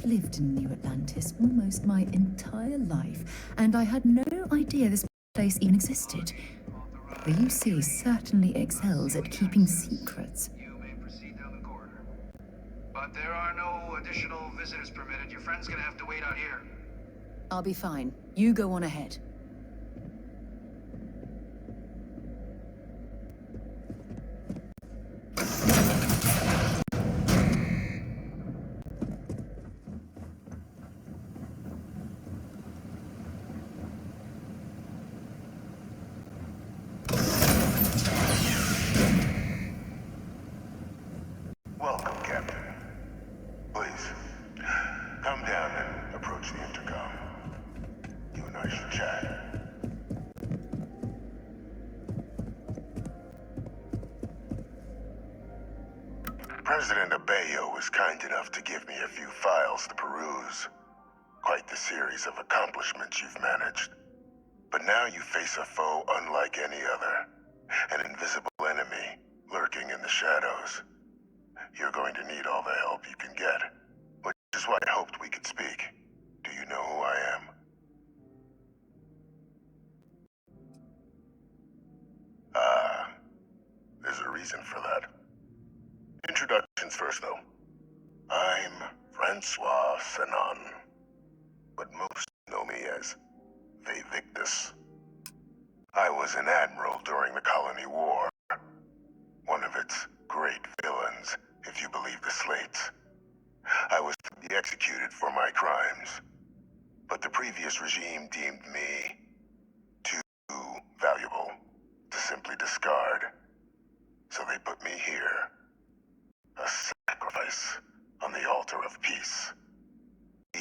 lived in New Atlantis almost my entire life, and I had no idea this place even existed. The UC certainly excels at keeping secrets. You may proceed down the corridor. But there are no additional visitors permitted. Your friend's gonna have to wait out here. I'll be fine. You go on ahead. Welcome, Captain. Please, come down and approach the intercom. You and I should chat. President Abeyo was kind enough to give me a few files to peruse. Quite the series of accomplishments you've managed. But now you face a foe unlike any other. An invisible enemy lurking in the shadows. You're going to need all the help you can get, which is why I hoped we could speak. Do you know who I am? There's a reason for that. Introductions first, though. I'm Francois Sanon, but most know me as Victus. I was an admiral during the Colony War, one of its great villains, if you believe the slates. I was to be executed for my crimes, but the previous regime deemed me too valuable to simply discard. So they put me here, a sacrifice on the altar of peace.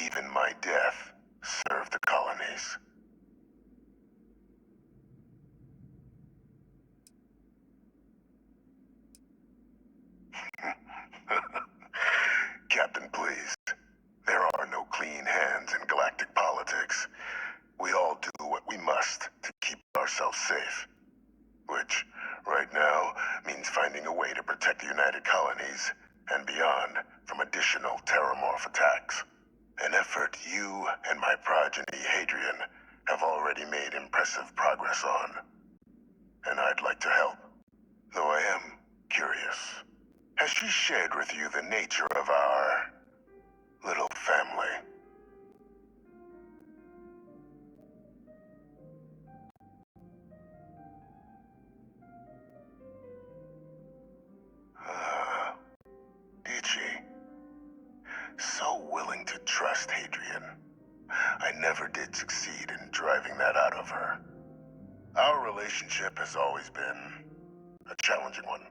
Even my death served the colonies. Captain, please. There are no clean hands in galactic politics. We all do what we must to keep ourselves safe. Which, right now, means finding a way to protect the United Colonies and beyond from additional terramorph attacks. An effort you and my progeny, Hadrian, have already made impressive progress on. And I'd like to help. Though I am curious. Has she shared with you the nature of our little family? Did she? So willing to trust Hadrian. I never did succeed in driving that out of her. Our relationship has always been a challenging one.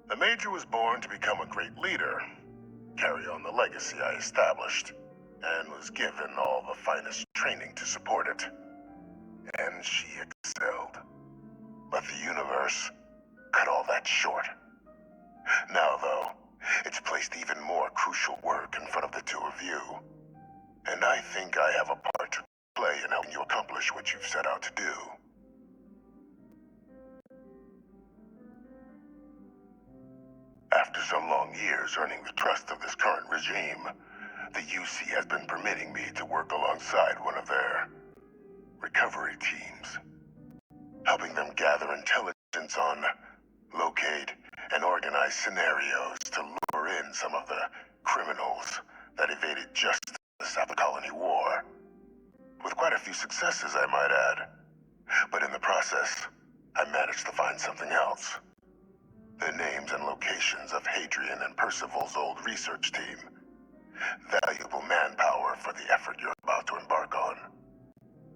The Major was born to become a great leader, carry on the legacy I established, and was given all the finest training to support it. And she excelled. But the universe cut all that short. Now, though, it's placed even more crucial work in front of the two of you. And I think I have a part to play in helping you accomplish what you've set out to do. After some long years earning the trust of this current regime, the UC has been permitting me to work alongside one of their recovery teams, helping them gather intelligence on, locate, and organize scenarios to lure in some of the criminals that evaded justice after the Colony War. With quite a few successes, I might add. But in the process, I managed to find something else. The names and locations of Hadrian and Percival's old research team. Valuable manpower for the effort you're about to embark on.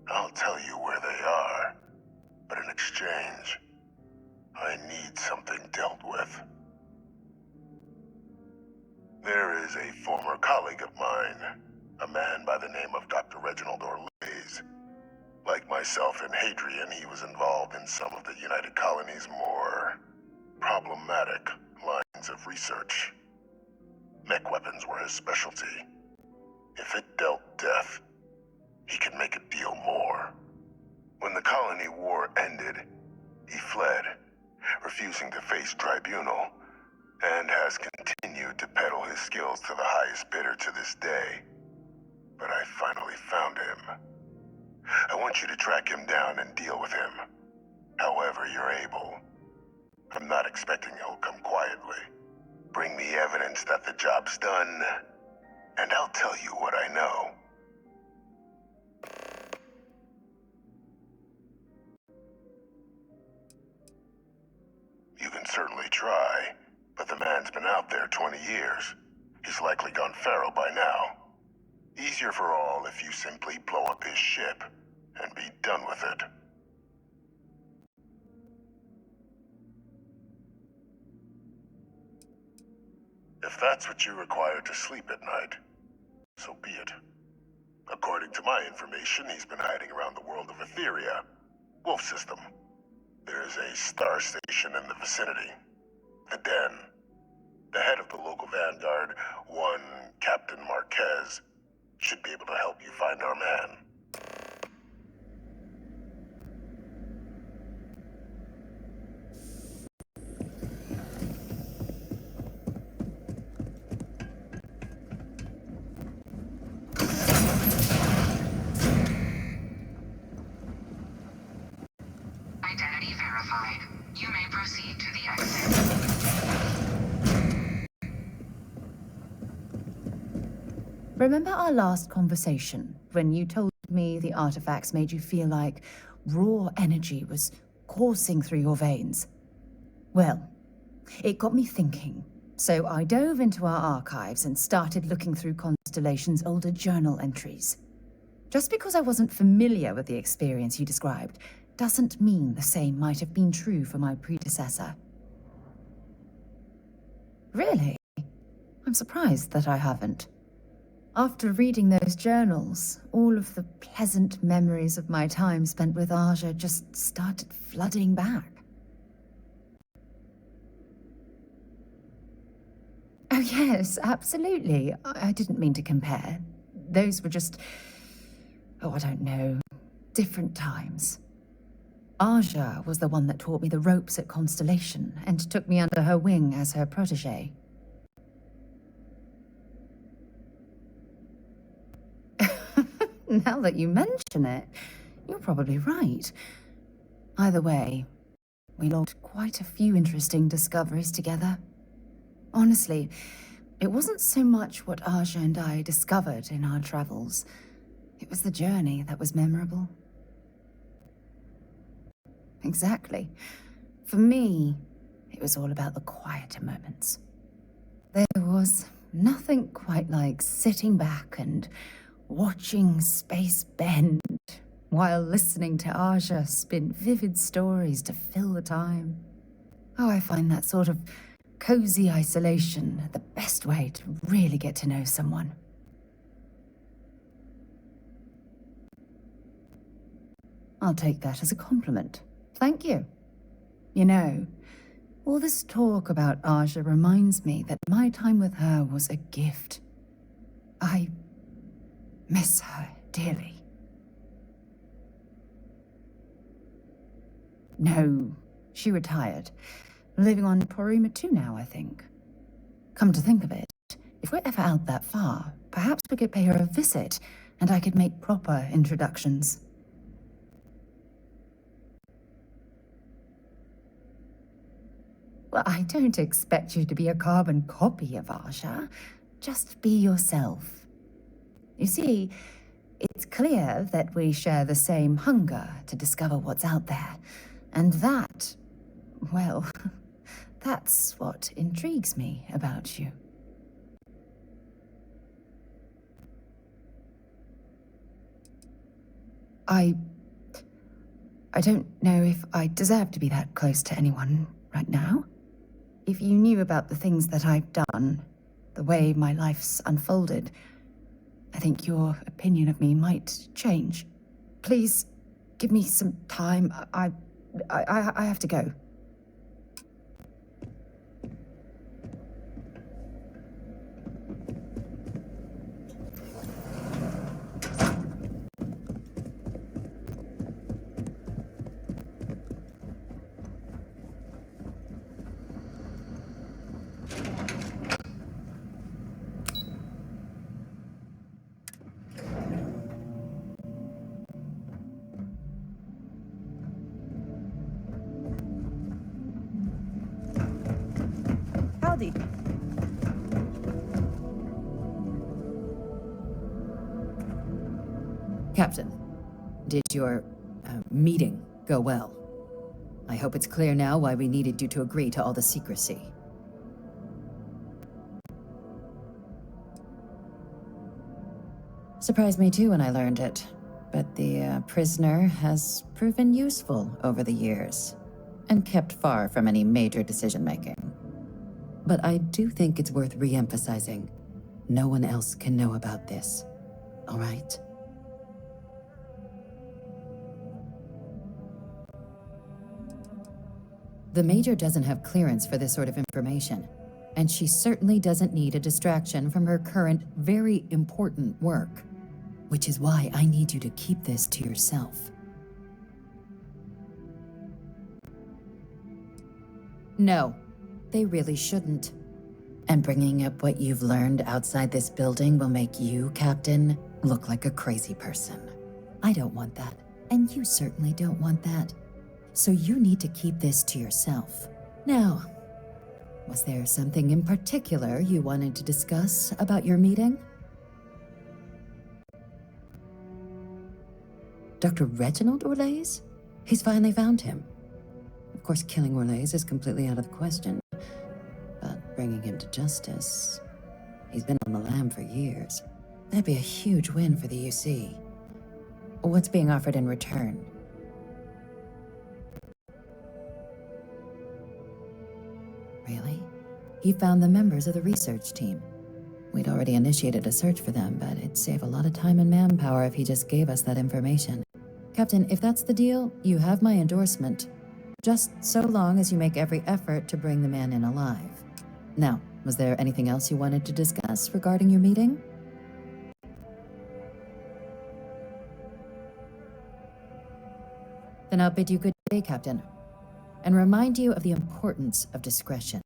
I'll tell you where they are, but in exchange, I need something dealt with. There is a former colleague of mine, a man by the name of Dr. Reginald Orlees. Like myself and Hadrian, he was involved in some of the United Colony's more problematic lines of research. Mech weapons were his specialty. If it dealt death, he could make a deal more. When the Colony War ended, he fled, refusing to face tribunal, and has continued to peddle his skills to the highest bidder to this day. but I finally found him. I want you to track him down and deal with him. However you're able. I'm not expecting he'll come quietly. Bring me evidence that the job's done, and I'll tell you what I know. You can certainly try, but the man's been out there 20 years. He's likely gone feral by now. Easier for all if you simply blow up his ship and be done with it. If that's what you require to sleep at night, so be it. According to my information, he's been hiding around the world of Etheria, Wolf System. There's a star station in the vicinity, the Den. The head of the local vanguard, one Captain Marquez, should be able to help you find our man. Identity verified. You may proceed to the exit. Remember our last conversation when you told me the artifacts made you feel like raw energy was coursing through your veins? Well, it got me thinking, so I dove into our archives and started looking through Constellation's older journal entries. Just because I wasn't familiar with the experience you described doesn't mean the same might have been true for my predecessor. Really? I'm surprised that I haven't. After reading those journals, all of the pleasant memories of my time spent with Aja just started flooding back. Oh yes, absolutely. I didn't mean to compare. Those were just, I don't know, different times. Aja was the one that taught me the ropes at Constellation and took me under her wing as her protege. Now that you mention it, you're probably right. Either way, we logged quite a few interesting discoveries together. Honestly, it wasn't so much what Aja and I discovered in our travels. It was the journey that was memorable. Exactly. For me, it was all about the quieter moments. There was nothing quite like sitting back and watching space bend while listening to Aja spin vivid stories to fill the time. Oh, I find that sort of cozy isolation the best way to really get to know someone. I'll take that as a compliment. Thank you. You know, all this talk about Aja reminds me that my time with her was a gift. I miss her dearly. No, she retired. Living on Porima 2 now, I think. Come to think of it, if we're ever out that far, perhaps we could pay her a visit, and I could make proper introductions. Well, I don't expect you to be a carbon copy of Aja. Just be yourself. You see, it's clear that we share the same hunger to discover what's out there. And that, well, that's what intrigues me about you. I don't know if I deserve to be that close to anyone right now. If you knew about the things that I've done, the way my life's unfolded, I think your opinion of me might change. Please, give me some time. I have to go. howdy. Captain, did your meeting go well? I hope it's clear now why we needed you to agree to all the secrecy. Surprised me too when I learned it, but the prisoner has proven useful over the years, and kept far from any major decision-making. But I do think it's worth re-emphasizing. No one else can know about this, all right? The Major doesn't have clearance for this sort of information, and she certainly doesn't need a distraction from her current, very important work. Which is why I need you to keep this to yourself. No, they really shouldn't. And bringing up what you've learned outside this building will make you, Captain, look like a crazy person. I don't want that, and you certainly don't want that. So you need to keep this to yourself. Now, was there something in particular you wanted to discuss about your meeting? Dr. Reginald Orlaise? He's finally found him. Of course, killing Orlaise is completely out of the question, but bringing him to justice... He's been on the lam for years. That'd be a huge win for the UC. What's being offered in return? Really? He found the members of the research team. We'd already initiated a search for them, but it'd save a lot of time and manpower if he just gave us that information. Captain, if that's the deal, you have my endorsement. Just so long as you make every effort to bring the man in alive. Now, was there anything else you wanted to discuss regarding your meeting? Then I'll bid you good day, Captain, and remind you of the importance of discretion.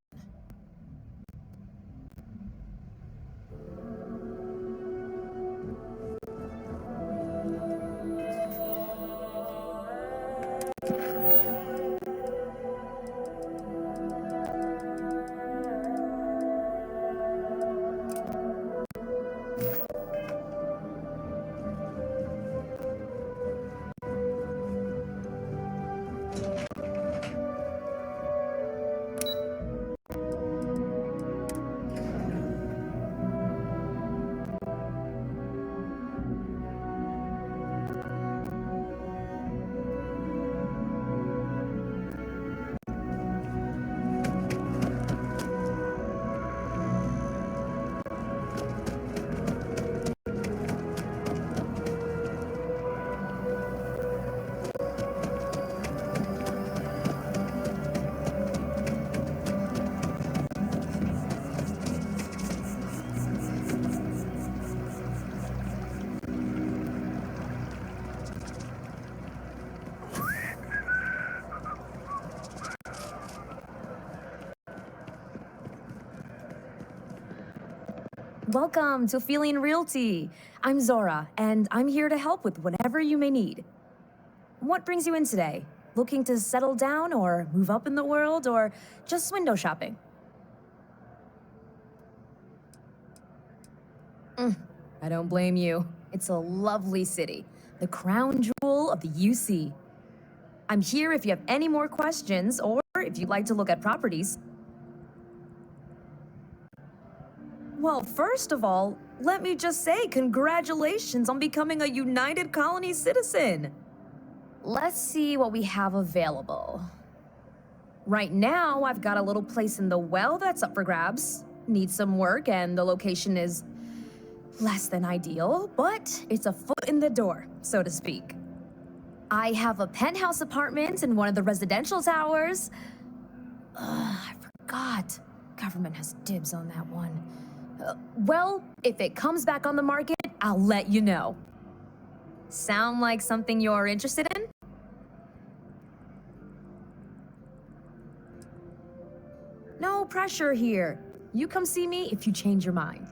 Welcome to Feeling Realty. I'm Zora, and I'm here to help with whatever you may need. What brings you in today? Looking to settle down or move up in the world, or just window shopping? I don't blame you. It's a lovely city, the crown jewel of the UC. I'm here if you have any more questions, or if you'd like to look at properties. Well, first of all, let me just say congratulations on becoming a United Colony citizen. Let's see what we have available. Right now, I've got a little place in the well that's up for grabs. Needs some work, and the location is less than ideal, but it's a foot in the door, so to speak. I have a penthouse apartment in one of the residential towers. I forgot. Government has dibs on that one. Well, if it comes back on the market, I'll let you know. Sound like something you're interested in? No pressure here. You come see me if you change your mind.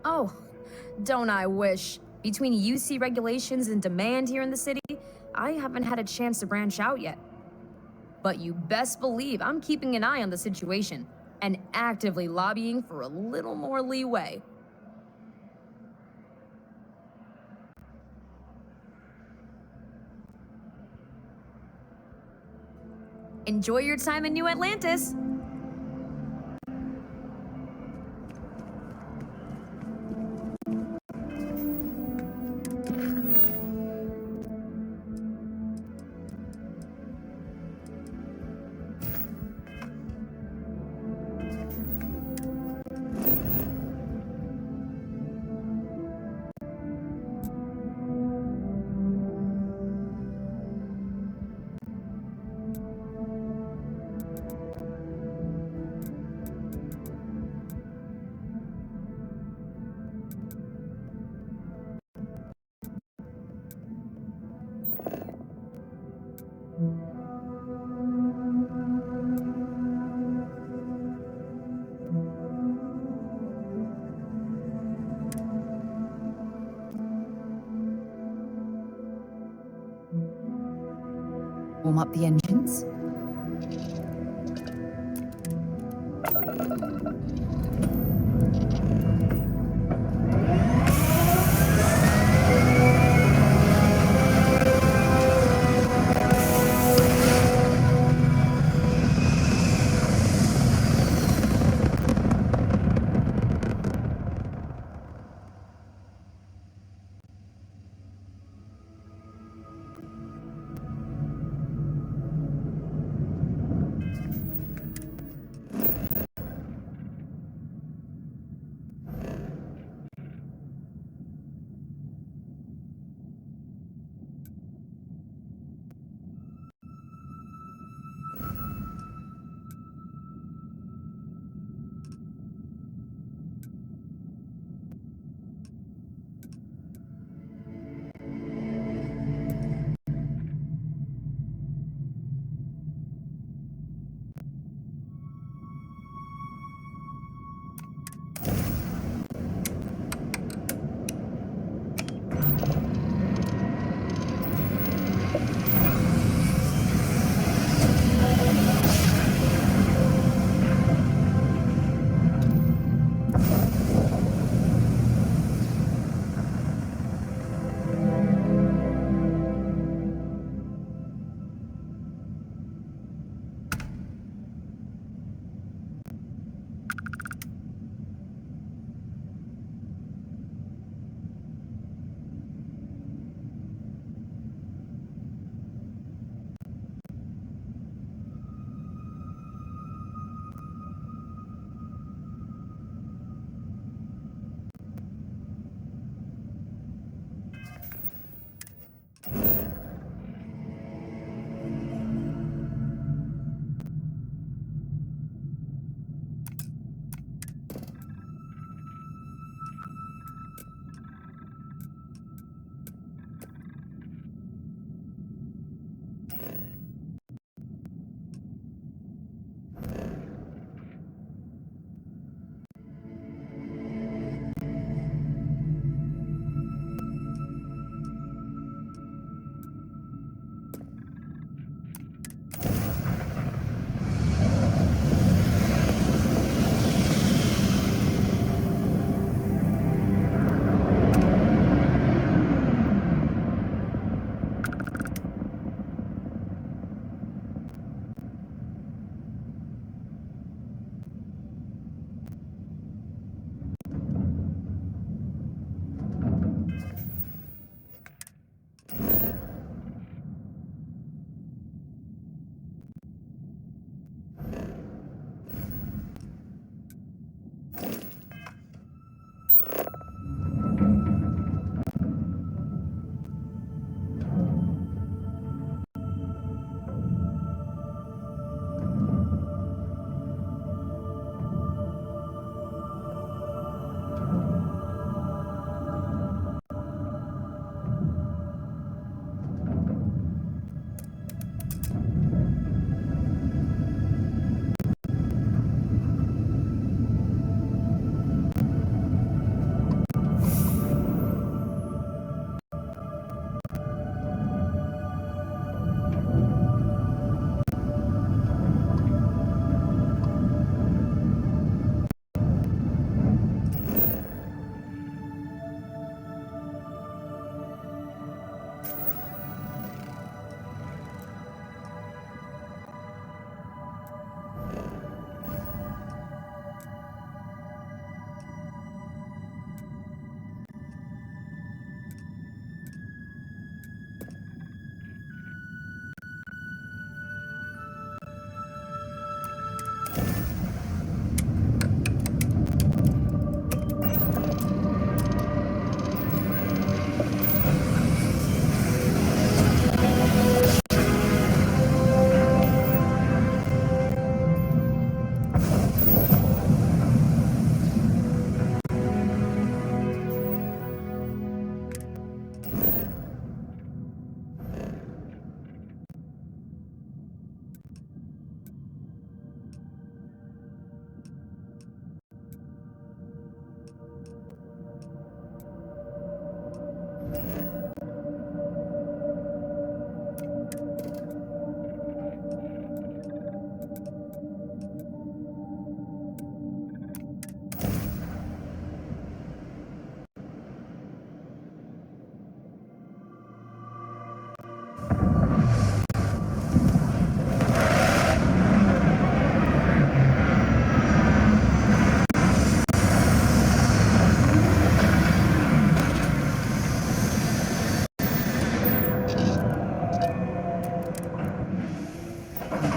Oh, don't I wish. Between UC regulations and demand here in the city, I haven't had a chance to branch out yet. But you best believe I'm keeping an eye on the situation and actively lobbying for a little more leeway. Enjoy your time in New Atlantis! Warm up the engines.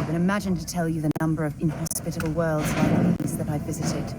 even imagine to tell you the number of inhospitable worlds like these that I've visited.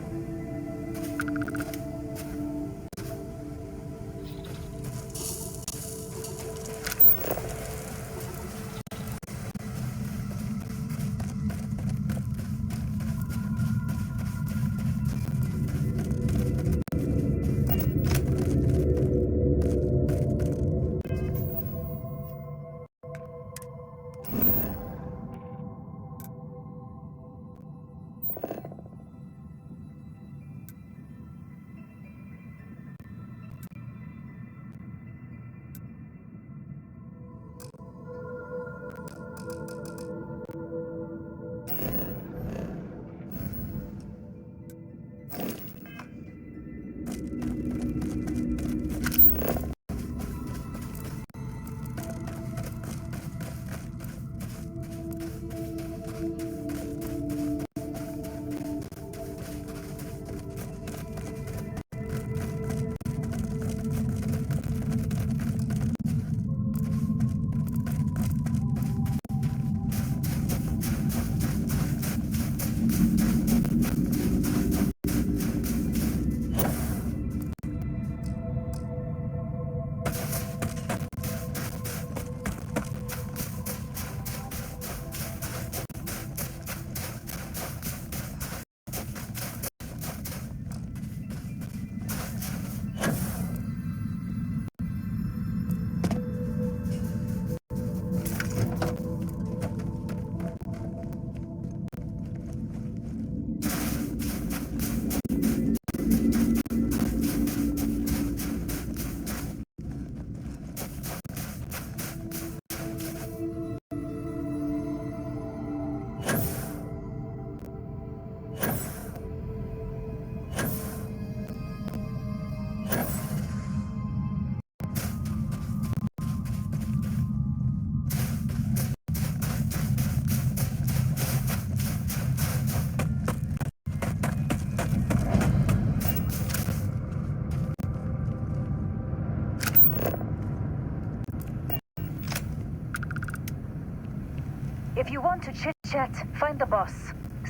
If you want to chit-chat, find the boss.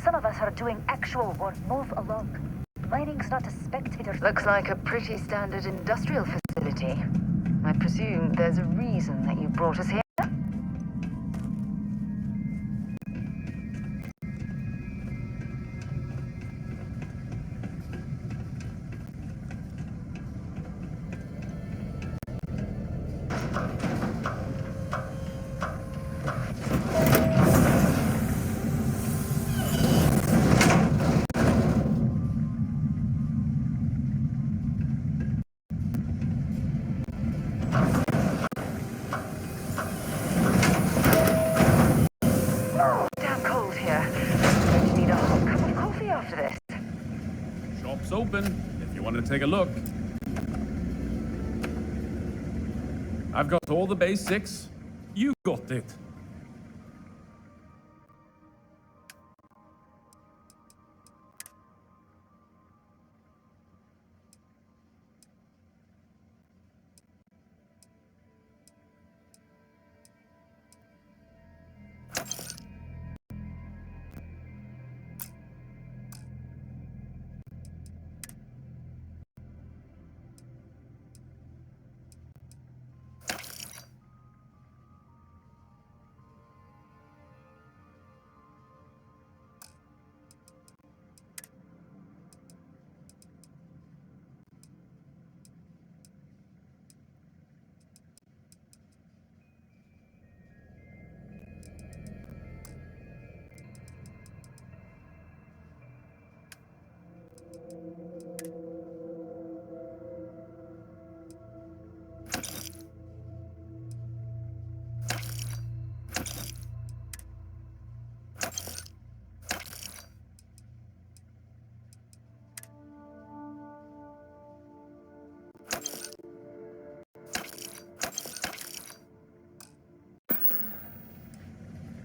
Some of us are doing actual work. Move along. Mining's not a spectator. Looks like a pretty standard industrial facility. I presume there's a reason that you brought us here? Shop's open, if you want to take a look. I've got all the basics. You got it.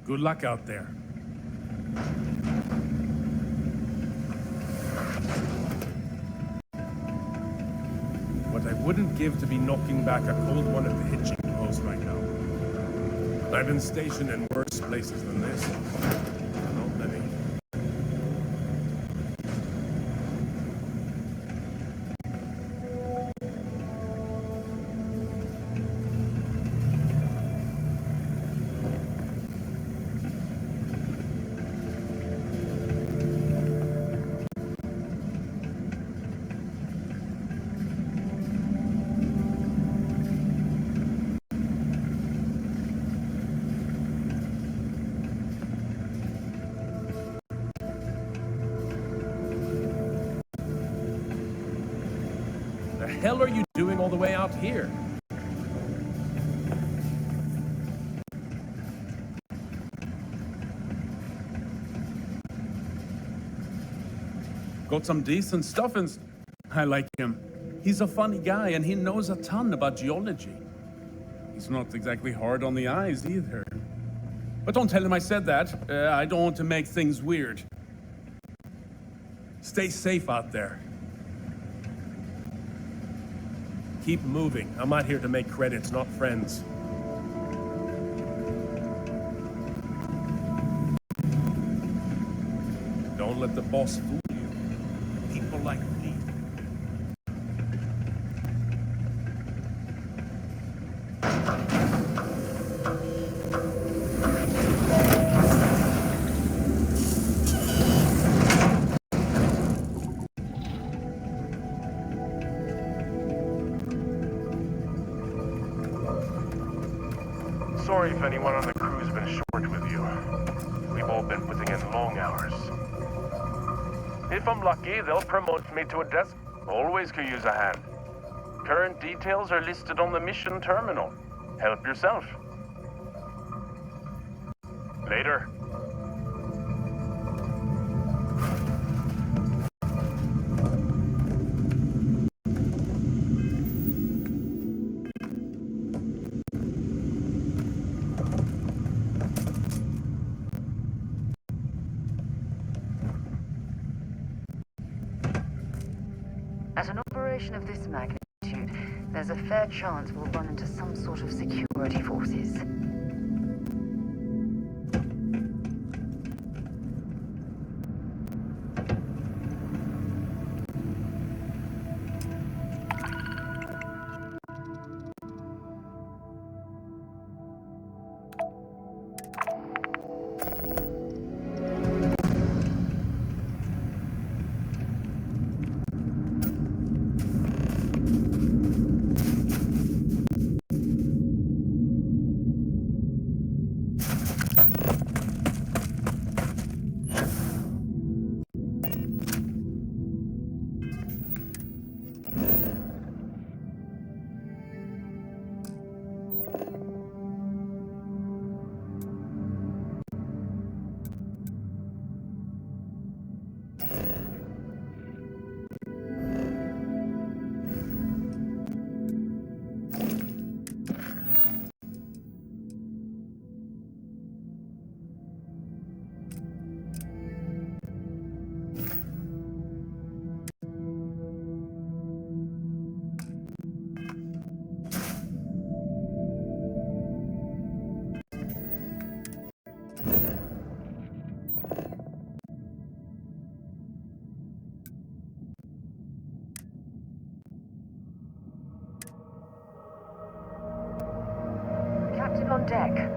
Good luck out there. What I wouldn't give to be knocking back a cold one at the hitching post right now. I've been stationed in worse places than this. Not many. The hell are you doing all the way out here? Got some decent stuff and I like him. He's a funny guy and he knows a ton about geology. He's not exactly hard on the eyes either. But don't tell him I said that. I don't want to make things weird. Stay safe out there. Keep moving. I'm out here to make credits, not friends. Don't let the boss fool you. People like me. Sorry if anyone on the crew's been short with you. We've all been putting in long hours. If I'm lucky, they'll promote me to a desk. Always could use a hand. Current details are listed on the mission terminal. Help yourself. Later. At an operation of this magnitude, there's a fair chance we'll run into some sort of security forces. Captain on deck.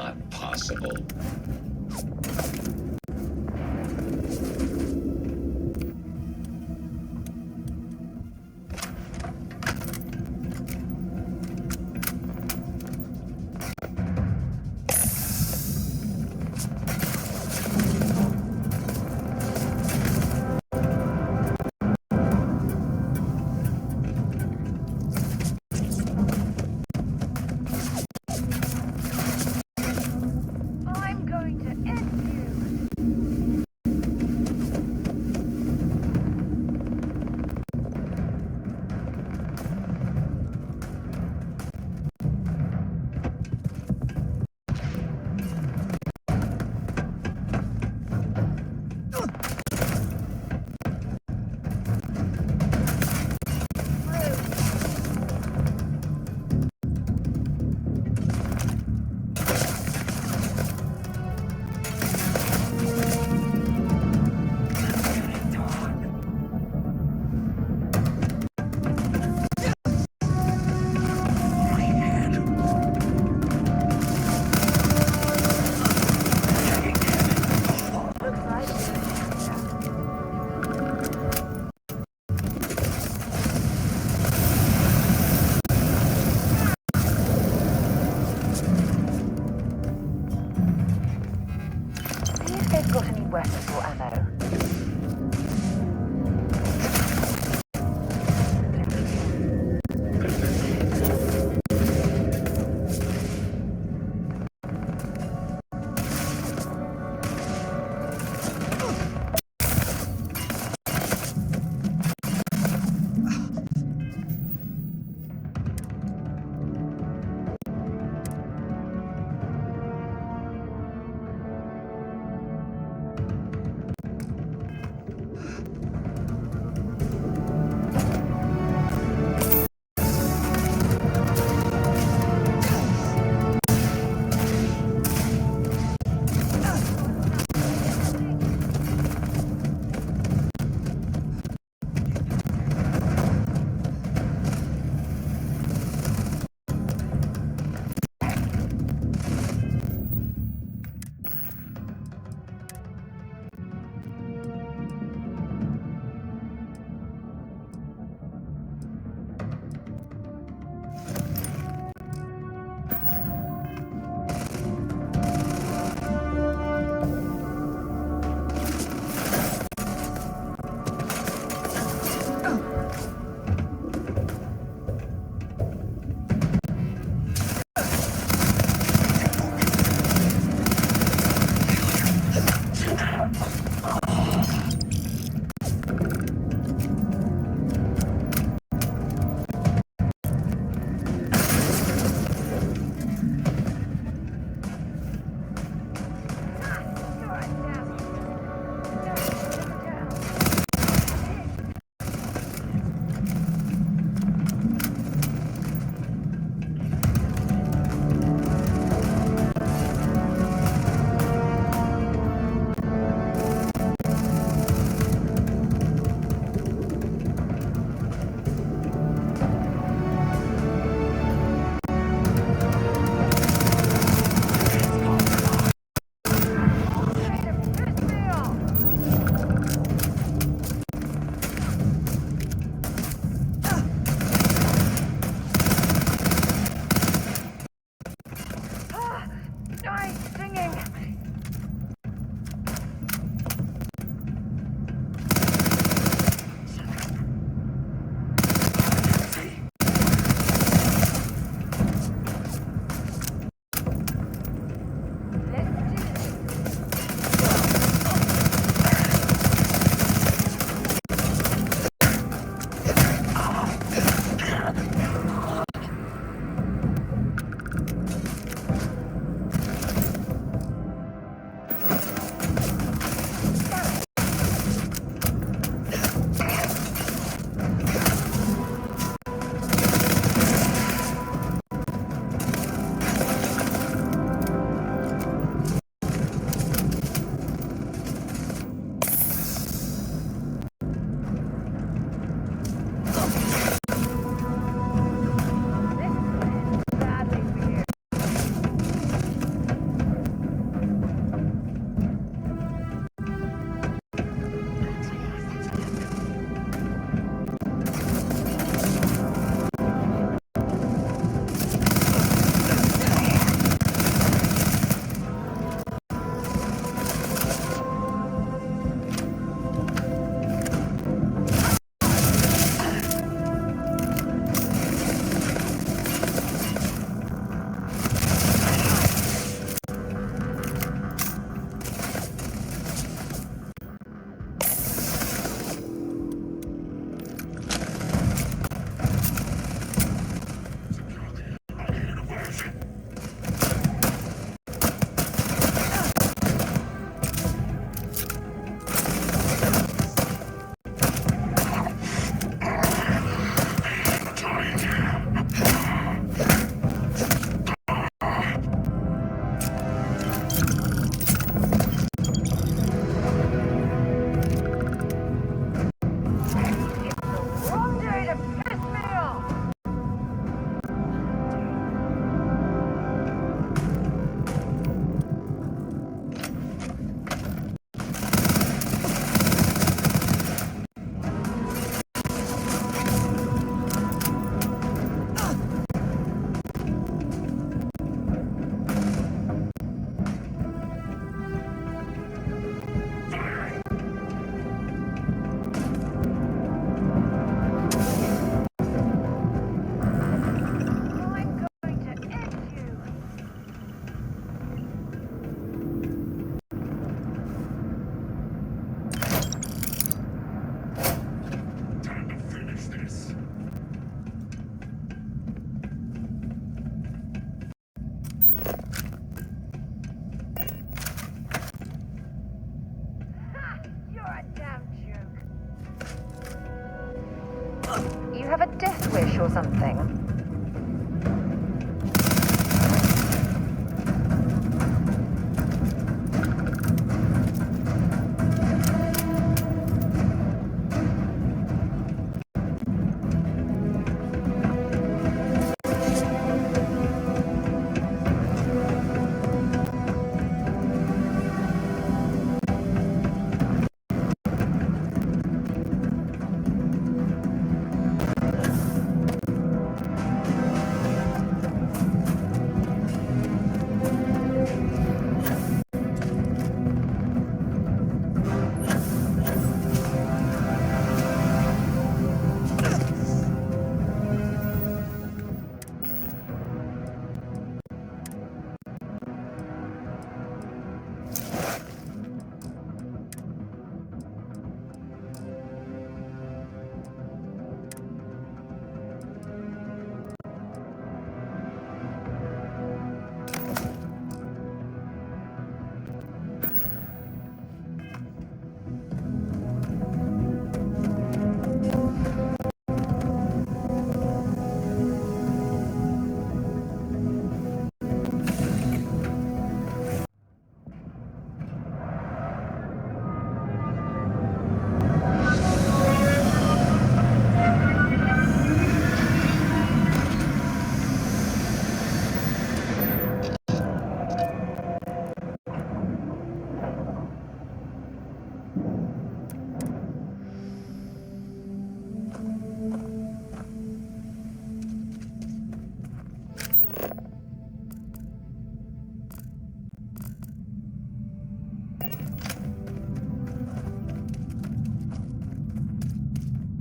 not possible. I'm going to have a death wish or something?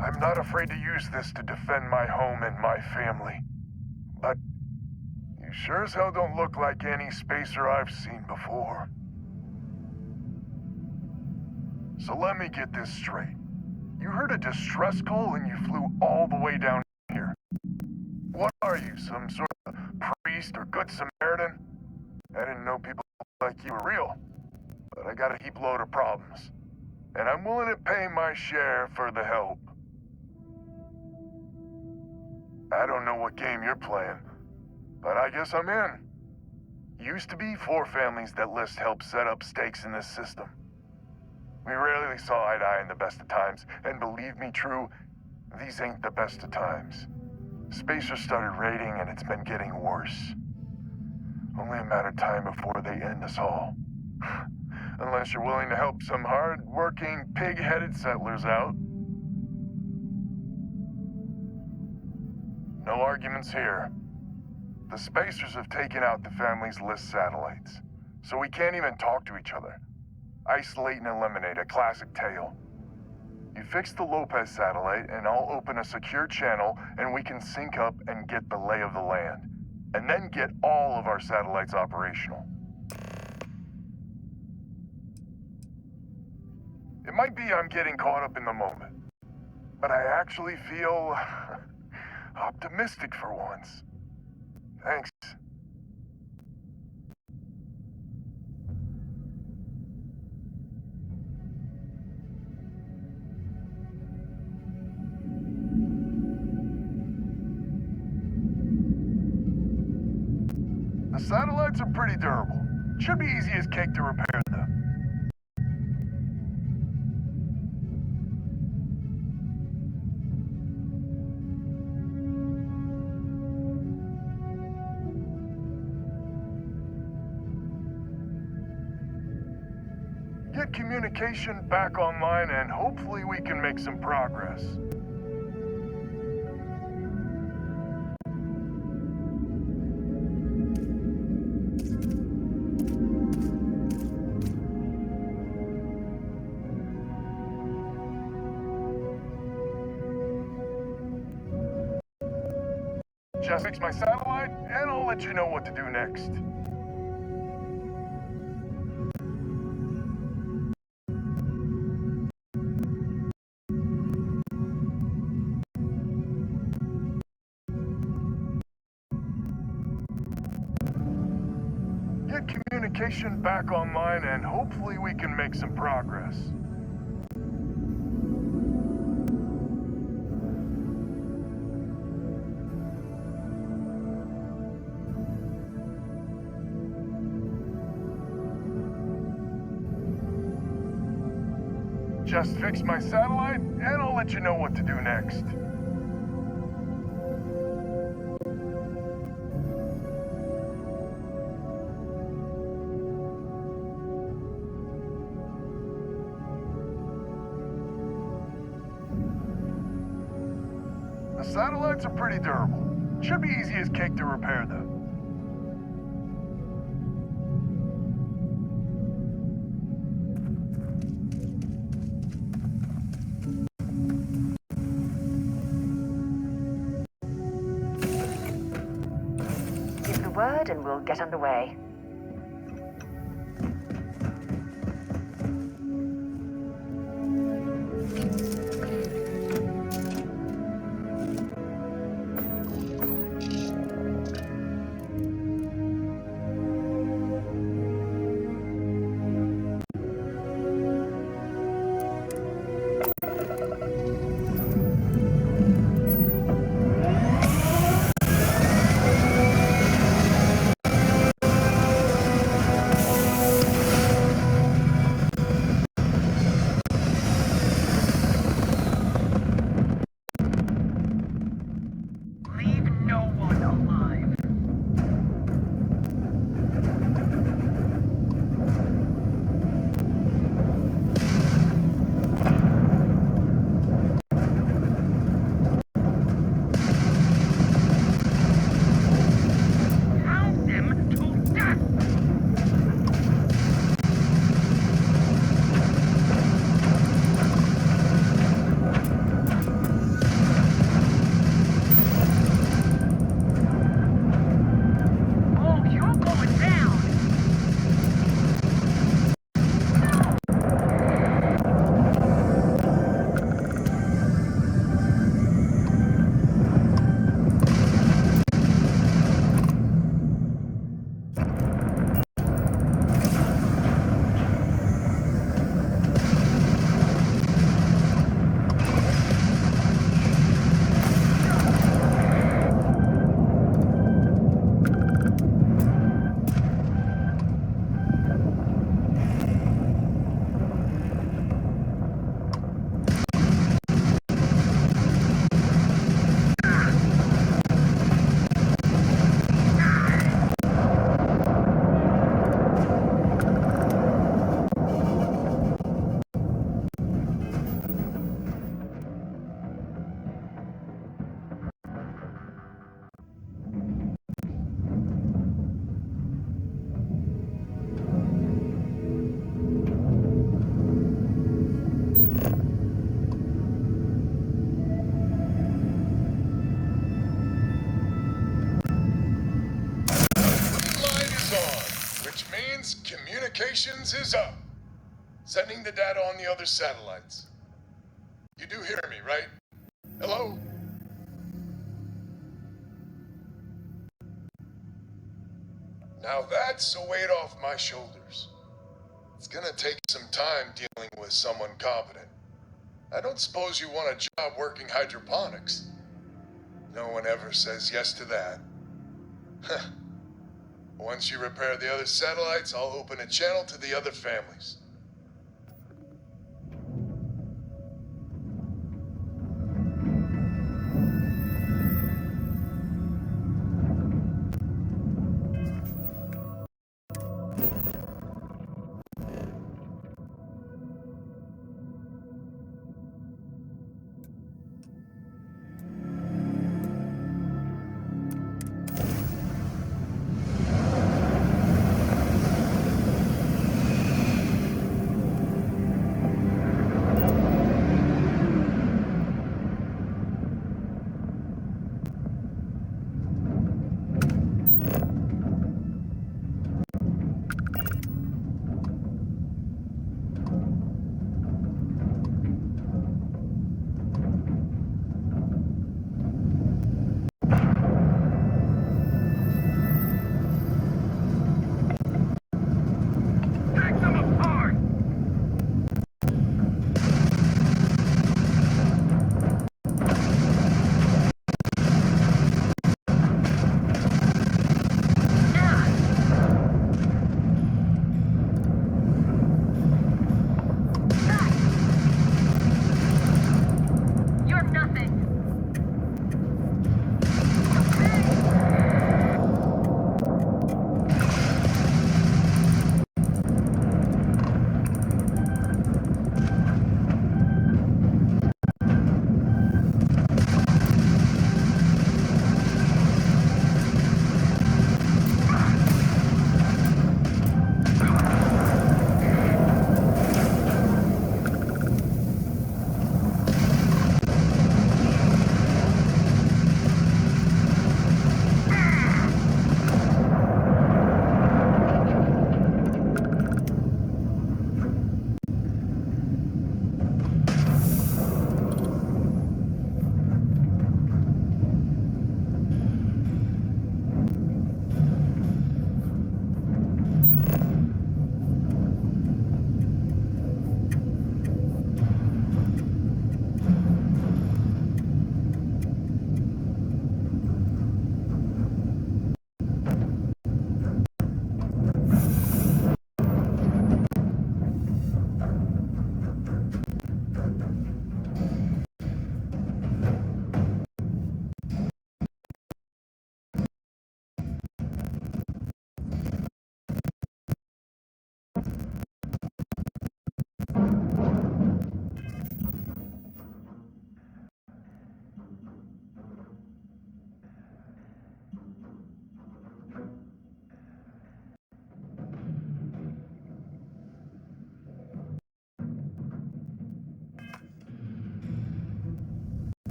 I'm not afraid to use this to defend my home and my family. But you sure as hell don't look like any spacer I've seen before. So let me get this straight. You heard a distress call and you flew all the way down here. What are you, some sort of priest or good Samaritan? I didn't know people like you were real, but I got a heap load of problems. And I'm willing to pay my share for the help. I don't know what game you're playing, but I guess I'm in. Used to be 4 families that List helped set up stakes in this system. We rarely saw eye to eye in the best of times, and believe me, True, these ain't the best of times. Spacers started raiding, and it's been getting worse. Only a matter of time before they end us all. Unless you're willing to help some hard-working, pig-headed settlers out. No arguments here. The Spacers have taken out the family's List satellites, so we can't even talk to each other. Isolate and eliminate, a classic tale. You fix the Lopez satellite, and I'll open a secure channel, and we can sync up and get the lay of the land. And then get all of our satellites operational. It might be I'm getting caught up in the moment, but I actually feel optimistic for once. Thanks. The satellites are pretty durable. Should be easy as cake to repair them. Get communication back online and hopefully we can make some progress. Just fix my satellite, and I'll let you know what to do next. Get communication back online, and hopefully we can make some progress. just fix my satellite, and I'll let you know what to do next. The satellites are pretty durable. Should be easy as cake to repair, though. Give the word and we'll get underway. Communications is up. Sending the data on the other satellites. You do hear me, right? Hello? Now that's a weight off my shoulders. It's gonna take some time dealing with someone competent. I don't suppose you want a job working hydroponics. No one ever says yes to that. Once you repair the other satellites, I'll open a channel to the other families.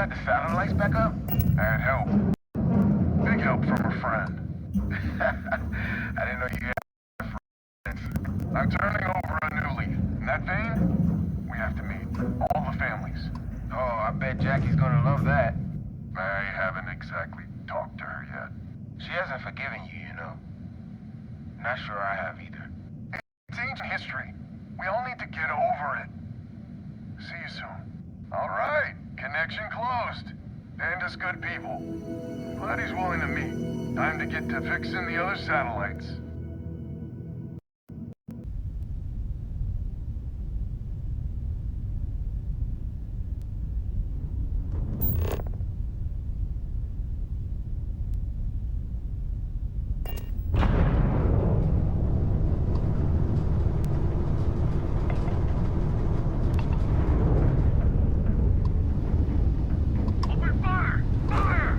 got the satellites back up? I had help. Big help from a friend. I didn't know you had friends. I'm turning over a new leaf. In that vein, we have to meet. All the families. Oh, I bet Jackie's gonna love that. I haven't exactly talked to her yet. She hasn't forgiven you, you know. Not sure I have either. It's ancient history. We all need to get over it. See you soon. All right. Connection closed. And as good people. Glad he's willing to meet. Time to get to fixing the other satellites. Open fire! Fire!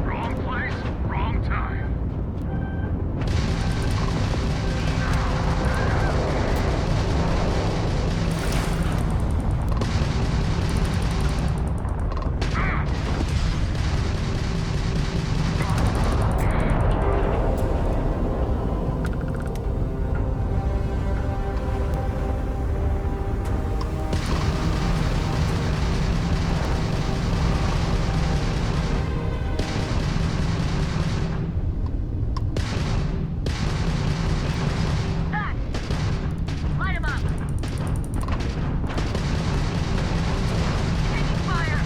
Wrong place, wrong time. Light him up! Taking fire!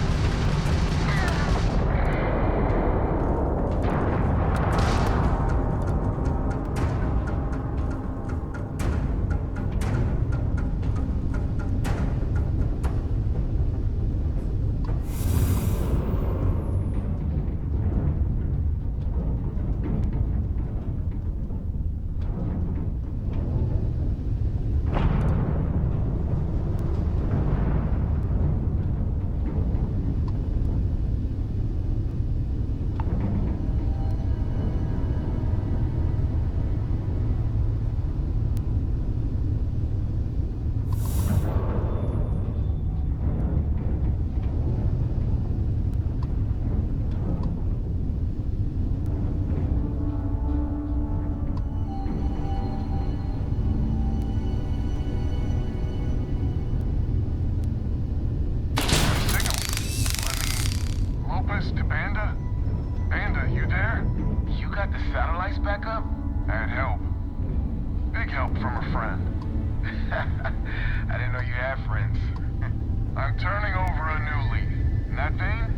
Lopez to Banda? Banda, you there? You got the satellites back up? I had help. Big help from a friend. I didn't know you had friends. I'm turning over a new leaf. In that vein,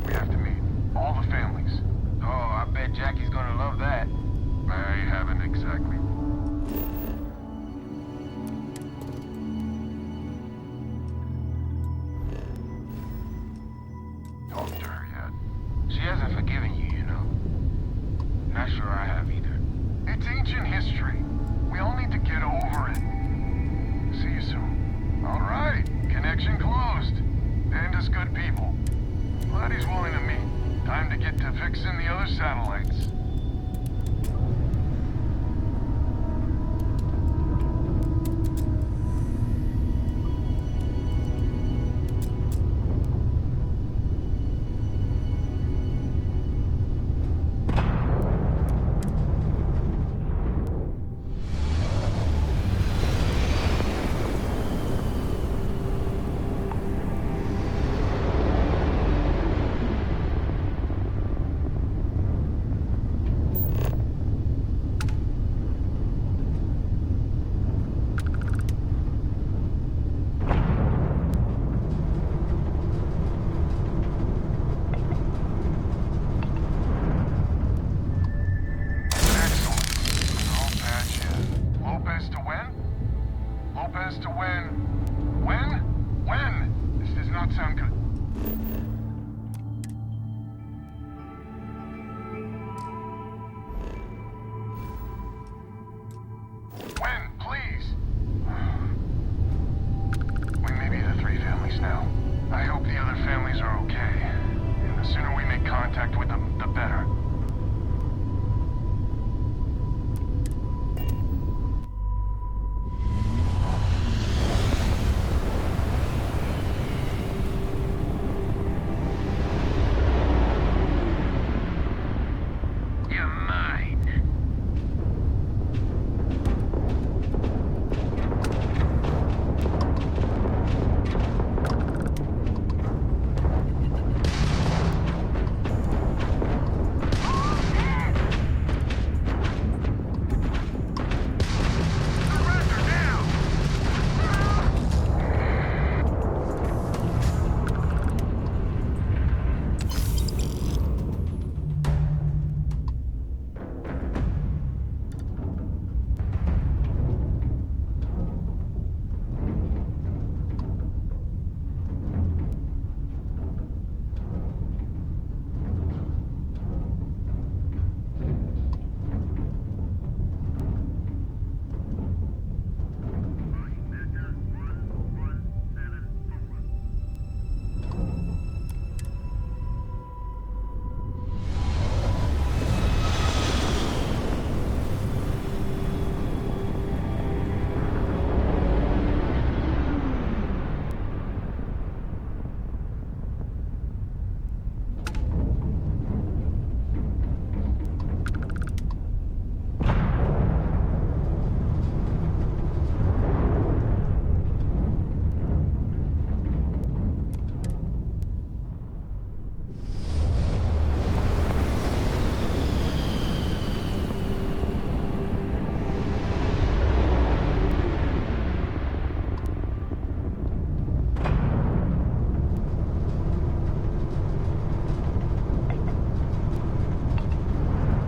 we have to meet. All the families. Oh, I bet Jackie's gonna love that. I haven't exactly. Talked to her yet. She hasn't forgiven you, you know. Not sure I have either. It's ancient history. We all need to get over it. See you soon. All right. Connection closed. And as good people. Glad he's willing to meet. Time to get to fixing the other satellites. contact with them, the better. You're mine.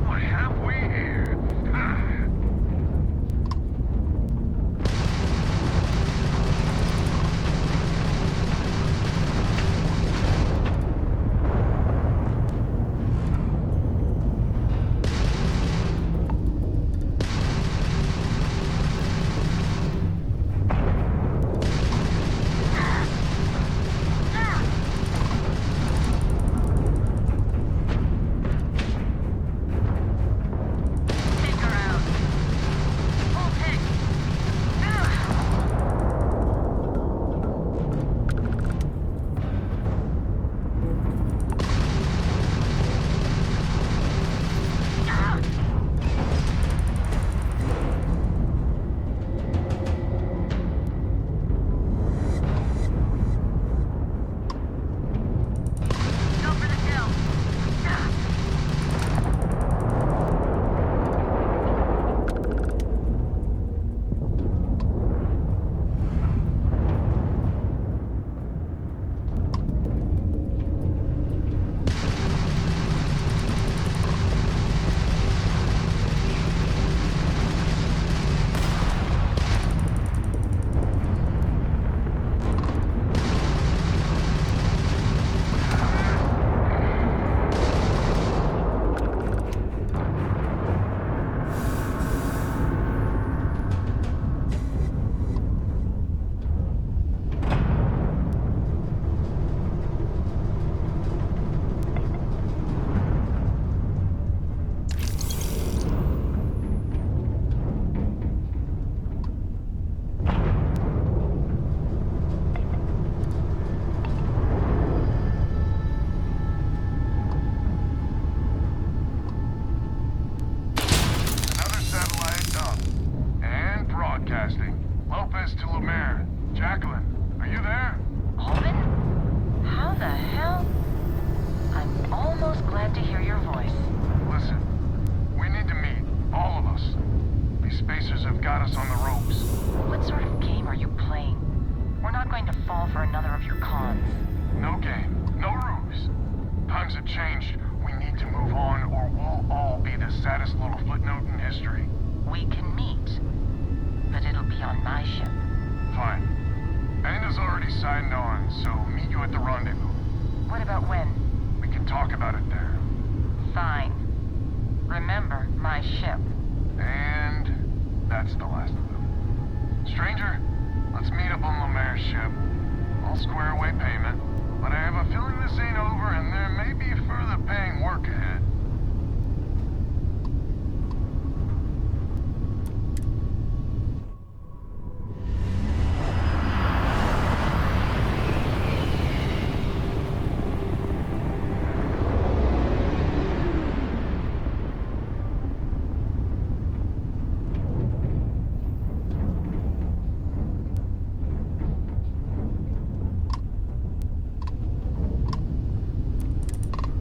What have we here? Take her out. Full tick. Go for the kill. Another satellite up. And broadcasting. Lopez to Lemaire. Jacqueline, are you there? Alvin? How the hell? I'm almost glad to hear your voice. Listen, we need to meet. All of us. These spacers have got us on the ropes. What sort of game are you playing? We're not going to fall for another of your cons. No game. No ruse. Times have changed. We need to move on or we'll all be the saddest little footnote in history. We can meet, but it'll be on my ship. Fine. Anna's already signed on, so meet you at the rendezvous. What about when? We can talk about it there. Fine. Remember, my ship. And that's the last of them. Stranger, let's meet up on Lemaire's ship. I'll square away payment, but I have a feeling this ain't over and there may be further paying work work ahead.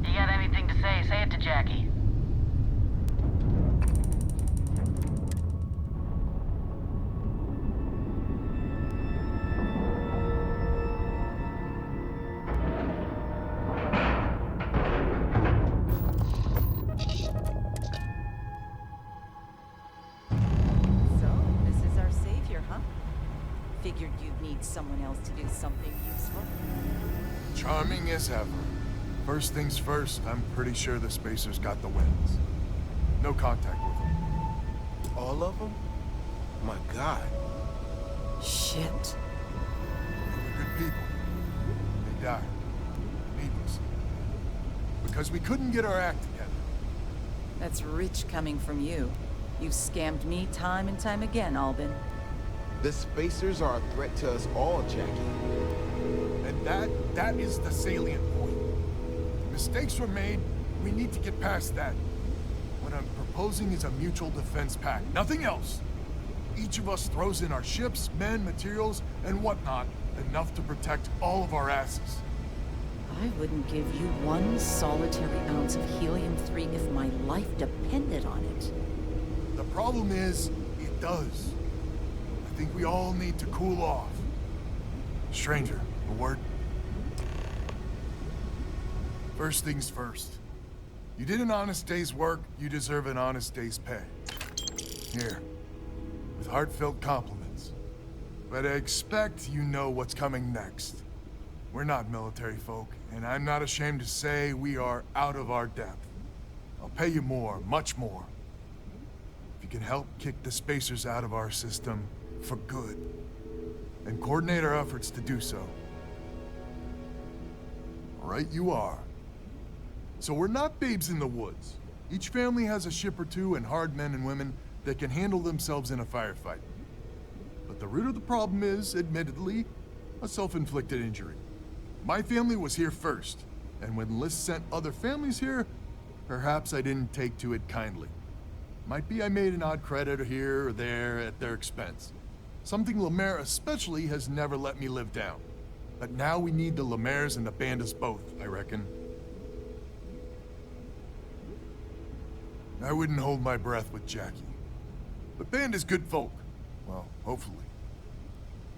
You got anything to say? Say it to Jackie. So, this is our savior, huh? Figured you'd need someone else to do something useful. Charming as ever. First things first, I'm pretty sure the Spacers got the wins. No contact with them. All of them? My God. Shit. They were good people. They died. Needlessly. Because we couldn't get our act together. That's rich coming from you. You've scammed me time and time again, Albin. The Spacers are a threat to us all, Jackie. And that is the salient point. Mistakes were made. We need to get past that. What I'm proposing is a mutual defense pact. Nothing else. Each of us throws in our ships, men, materials, and whatnot, enough to protect all of our asses. I wouldn't give you one solitary ounce of helium-3 if my life depended on it. The problem is, it does. I think we all need to cool off. Stranger, a word? First things first. You did an honest day's work, you deserve an honest day's pay. Here, with heartfelt compliments. But I expect you know what's coming next. We're not military folk, and I'm not ashamed to say we are out of our depth. I'll pay you more, much more. If you can help kick the Spacers out of our system for good, and coordinate our efforts to do so. Right you are. So we're not babes in the woods. Each family has a ship or two and hard men and women that can handle themselves in a firefight. But the root of the problem is, admittedly, a self-inflicted injury. My family was here first, and when Liz sent other families here, perhaps I didn't take to it kindly. Might be I made an odd credit here or there at their expense. Something Lemaire especially has never let me live down. But now we need the Lemaires and the Bandas both, I reckon. I wouldn't hold my breath with Jackie. But Banda's good folk. Well, hopefully.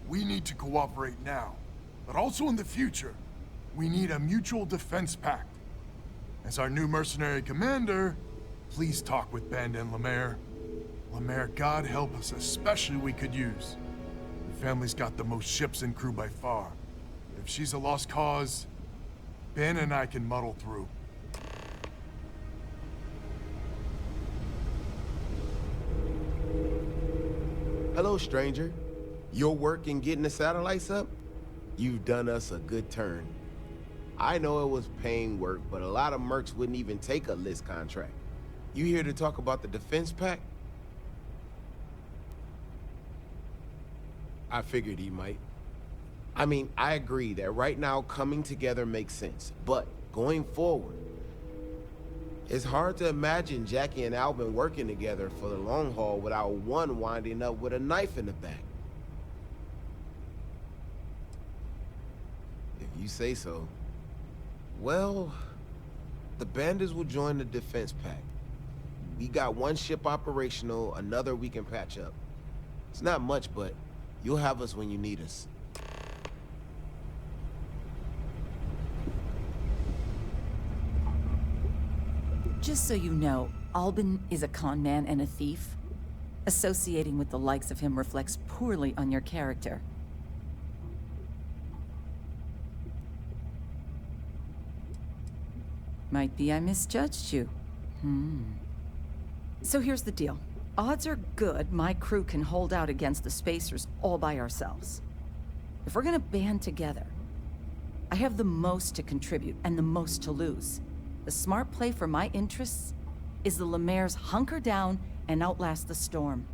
We need to cooperate now. But also in the future, we need a mutual defense pact. As our new mercenary commander, please talk with Banda and Lemaire. Lemaire, God help us, especially we could use. The family's got the most ships and crew by far. If she's a lost cause, Ben and I can muddle through. Hello, stranger. Your work in getting the satellites up? You've done us a good turn. I know it was paying work, but a lot of mercs wouldn't even take a list contract. You here to talk about the defense pact? I figured he might. I mean, I agree that right now coming together makes sense, but going forward, it's hard to imagine Jackie and Albin working together for the long haul without one winding up with a knife in the back. If you say so. Well, the Bandits will join the defense pact. We got one ship operational, another we can patch up. It's not much, but you'll have us when you need us. Just so you know, Albin is a con man and a thief. Associating with the likes of him reflects poorly on your character. Might be I misjudged you. So here's the deal. Odds are good my crew can hold out against the Spacers all by ourselves. If we're gonna band together, I have the most to contribute and the most to lose. The smart play for my interests is the Lemaire's hunker down and outlast the storm.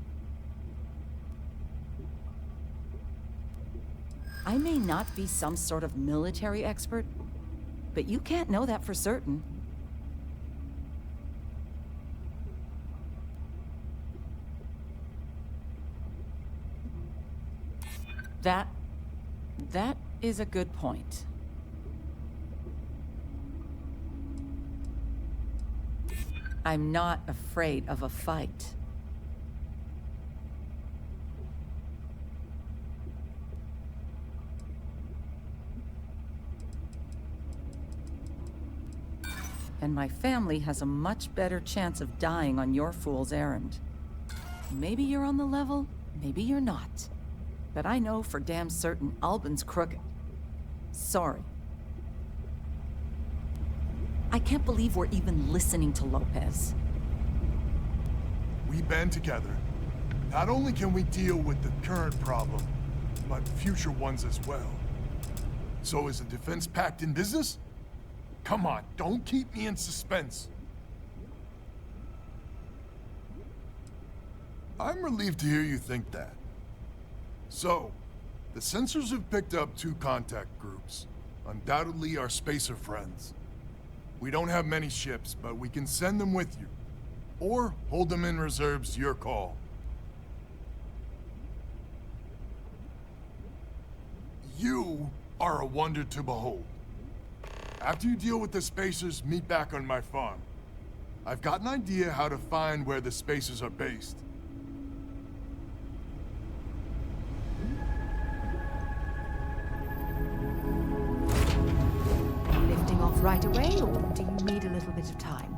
I may not be some sort of military expert, but you can't know that for certain. That is a good point. I'm not afraid of a fight. And my family has a much better chance of dying on your fool's errand. Maybe you're on the level, maybe you're not. But I know for damn certain Albin's crooked. Sorry. I can't believe we're even listening to Lopez. We band together. Not only can we deal with the current problem, but future ones as well. So is the defense pact in business? Come on, don't keep me in suspense. I'm relieved to hear you think that. So, the sensors have picked up 2 contact groups. Undoubtedly our spacer friends. We don't have many ships, but we can send them with you. Or hold them in reserves, your call. You are a wonder to behold. After you deal with the spacers, meet back on my farm. I've got an idea how to find where the spacers are based. Lifting off right away, or do you need a little bit of time?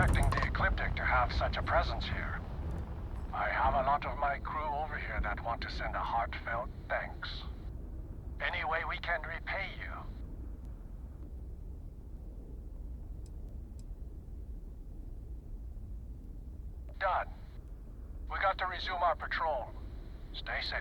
expecting the Ecliptic to have such a presence here. I have a lot of my crew over here that want to send a heartfelt thanks. Any way we can repay you? Done. We got to resume our patrol. Stay safe.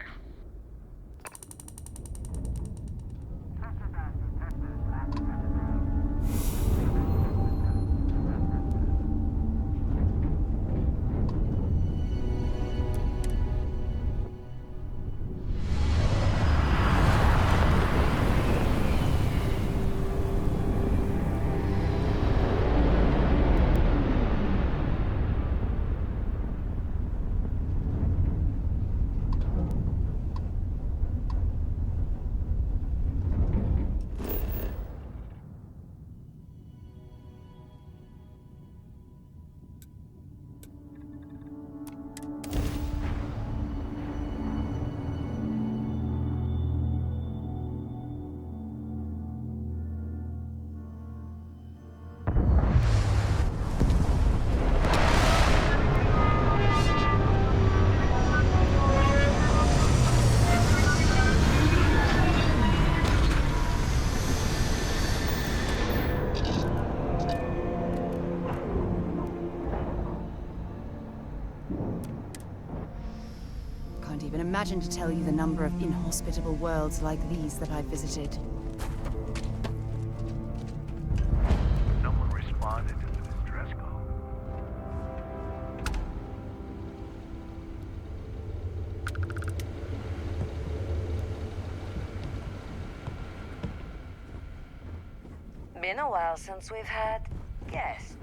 Can't even imagine to tell you the number of inhospitable worlds like these that I've visited. No one responded to the distress call. Been a while since we've had guests.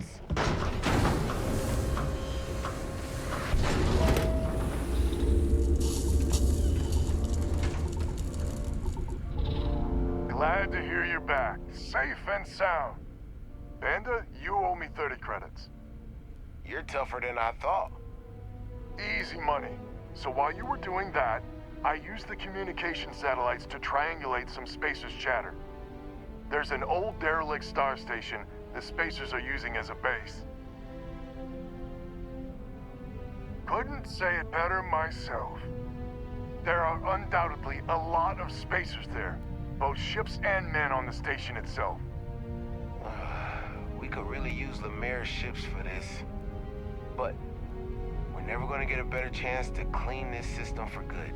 Glad to hear you're back, safe and sound. Banda, you owe me 30 credits. You're tougher than I thought. Easy money. So while you were doing that, I used the communication satellites to triangulate some Spacers chatter. There's an old derelict star station the Spacers are using as a base. Couldn't say it better myself. There are undoubtedly a lot of Spacers there, both ships and men on the station itself. We could really use Lemaire's ships for this. But we're never gonna get a better chance to clean this system for good.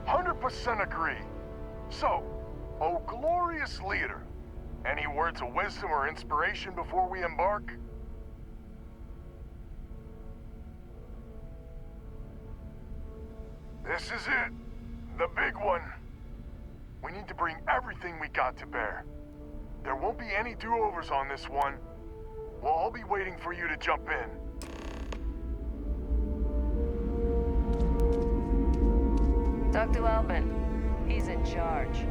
100% agree. So, oh glorious leader, any words of wisdom or inspiration before we embark? This is it. The big one. We need to bring everything we got to bear. There won't be any do-overs on this one. We'll all be waiting for you to jump in. Dr. Albin, he's in charge.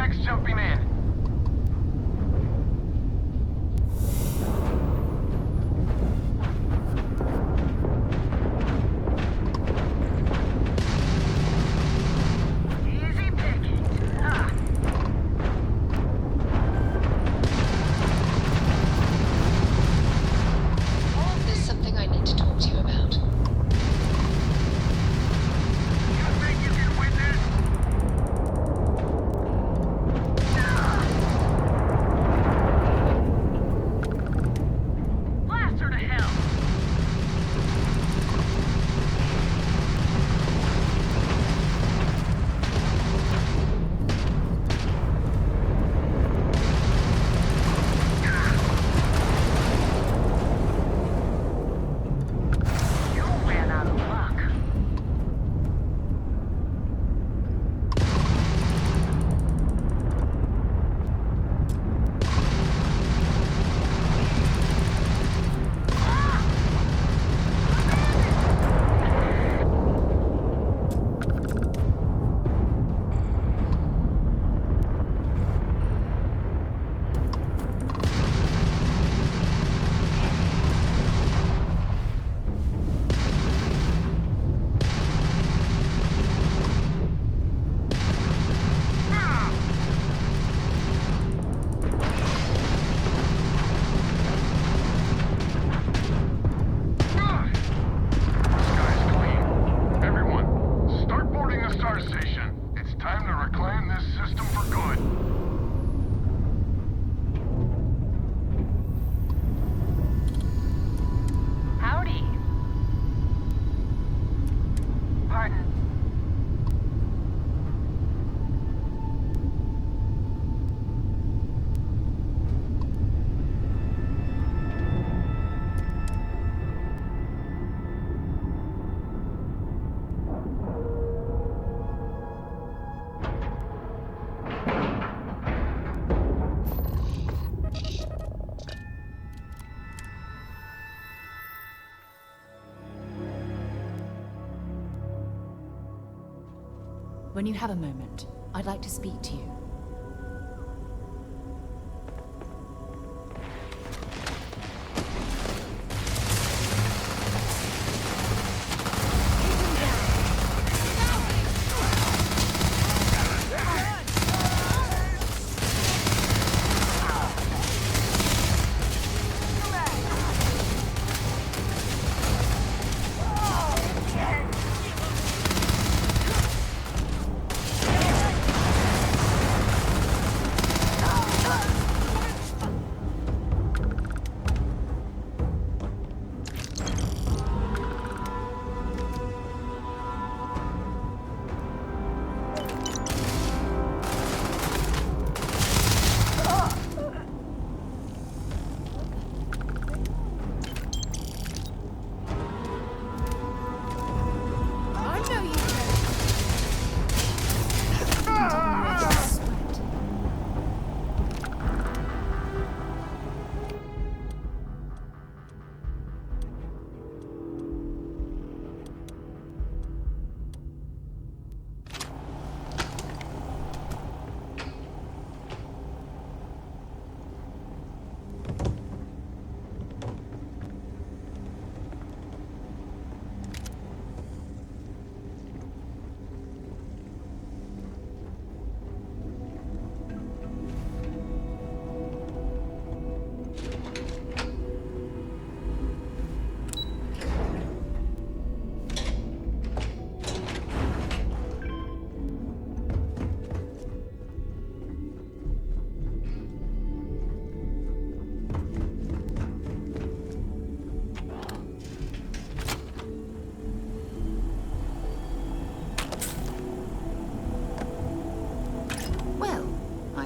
tech's jumping in. Easy pickings. Ah. There's something I need to talk to you about. You think you can win this? Blast her to hell. You ran out of luck. Sky's clean. Everyone, start boarding the star station. It's time to reclaim this system for good. Howdy. Pardon. When you have a moment, I'd like to speak to you.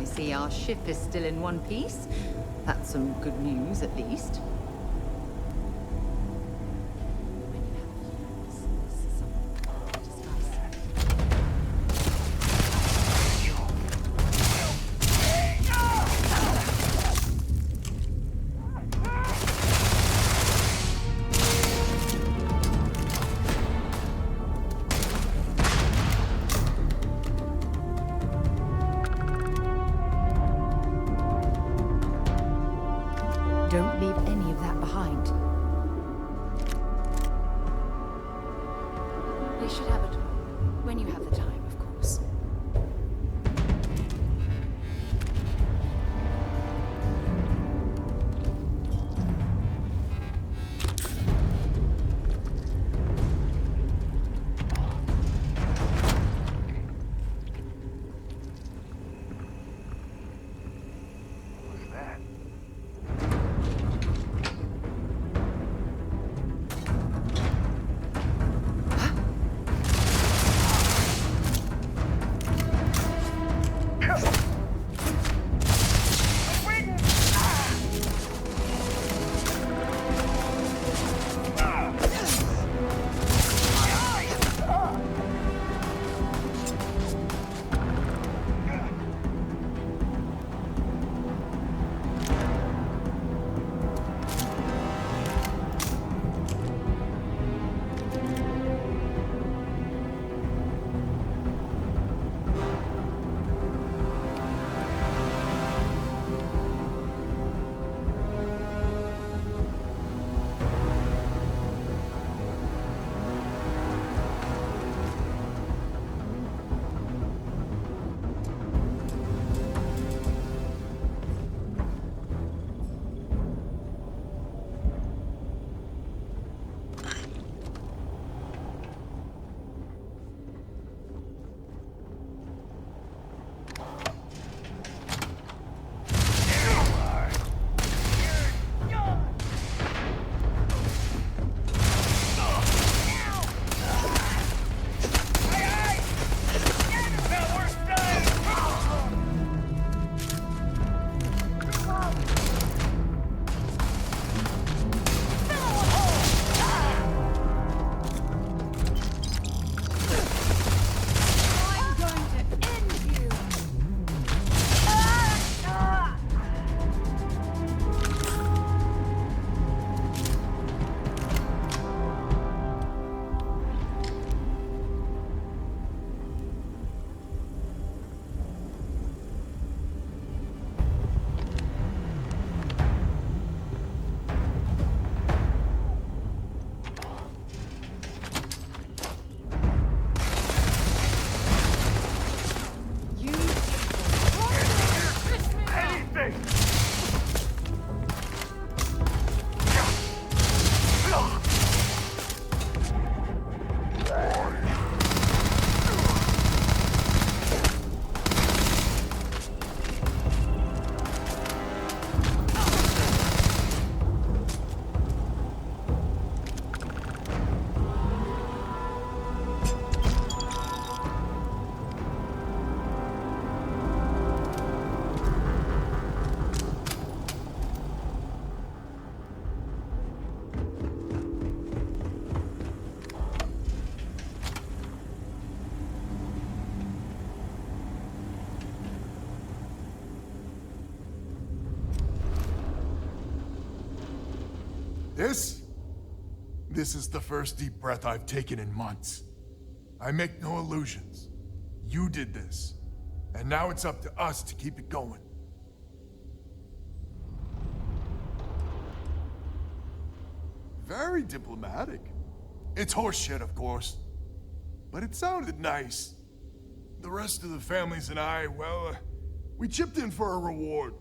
See, our ship is still in one piece. That's some good news, at least. This is the first deep breath I've taken in months. I make no illusions. You did this, and now it's up to us to keep it going. Very diplomatic. It's horseshit, of course. But it sounded nice. The rest of the families and I, well, we chipped in for a reward.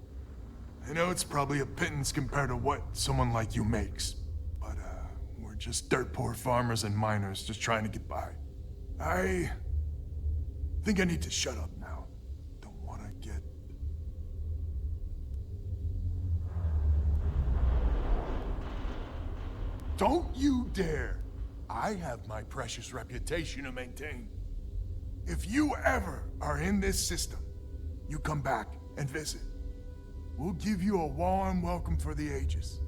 I know it's probably a pittance compared to what someone like you makes. But, we're just dirt poor farmers and miners just trying to get by. I think I need to shut up now. Don't want to get... Don't you dare! I have my precious reputation to maintain. If you ever are in this system, you come back and visit. We'll give you a warm welcome for the ages.